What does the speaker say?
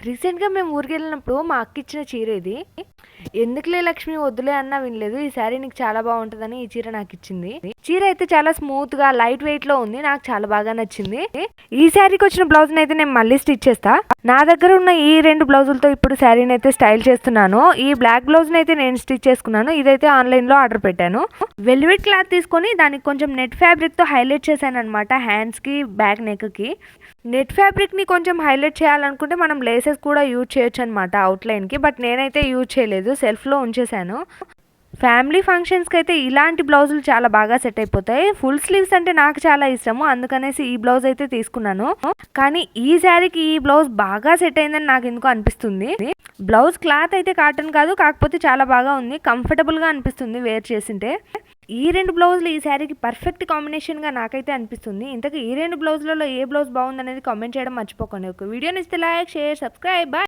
రీసెంట్‌గా మేము ఊరికెళ్ళినప్పుడు మా అక్క ఇచ్చిన చీర ఇది. ఎందుకులే లక్ష్మి వద్దులే అన్నా వినలేదు. ఈ శారీ నీకు చాలా బావుంటదని ఈ చీర నాకిచ్చింది. చీర అయితే చాలా స్మూత్‌గా లైట్ వెయిట్‌లో ఉంది. నాకు చాలా బాగా నచ్చింది. ఈ శారీకొచ్చిన బ్లౌజ్‌నైతే నేను మళ్ళీ స్టిచ్ చేస్తా. నా దగ్గర ఉన్న ఈ 2 బ్లౌజులతో ఇప్పుడు శారీనైతే స్టైల్ చేస్తున్నాను. ఈ బ్లాక్ బ్లౌజ్‌నైతే నేను స్టిచ్ చేసుకున్నాను. ఇదైతే ఆన్‌లైన్‌లో ఆర్డర్ పెట్టాను. వెల్వెట్ క్లాత్ తీసుకొని దానికి కొంచెం నెట్ ఫ్యాబ్రిక్‌తో హైలైట్ చేశాననమాట హ్యాండ్స్‌కి, బ్యాక్ నెక్‌కి. నెట్ ఫ్యాబ్రిక్‌ని కొంచెం హైలైట్ చేయాలనుకుంటే మనం లేసెస్ కూడా యూజ్ చేయొచ్చనమాట అవుట్‌లైన్‌కి. బట్ నేనైతే యూజ్ చేయలేదు. సెల్ఫ్‌లో ఉంచేశాను. ఫ్యామిలీ ఫంక్షన్స్‌కి అయితే ఇలాంటి బ్లౌజులు చాలా బాగా సెట్ అయిపోతాయి. ఫుల్ స్లీవ్స్ అంటే నాకు చాలా ఇష్టము. అందుకనేసి ఈ బ్లౌజ్ అయితే తీసుకున్నాను. కానీ ఈ శారీకి ఈ బ్లౌజ్ బాగా సెట్ అయిందని నాకెందుకో అనిపిస్తుంది. బ్లౌజ్ క్లాత్ అయితే కాటన్ కాదు. కాకపోతే చాలా బాగా ఉంది. కంఫర్టబుల్‌గా అనిపిస్తుంది వేర్ చేసింటే. ఈ 2 బ్లౌజులు ఈ శారీకి పర్ఫెక్ట్ కాంబినేషన్‌గా నాకైతే అనిపిస్తుంది. ఇంతకీ ఈ 2 బ్లౌజులలో ఏ బ్లౌజ్ బాగుందనేది కామెంట్ చేయడం మర్చిపోకండి. ఒక వీడియో నచ్చితే లైక్, షేర్, సబ్స్క్రైబ్. బాయ్.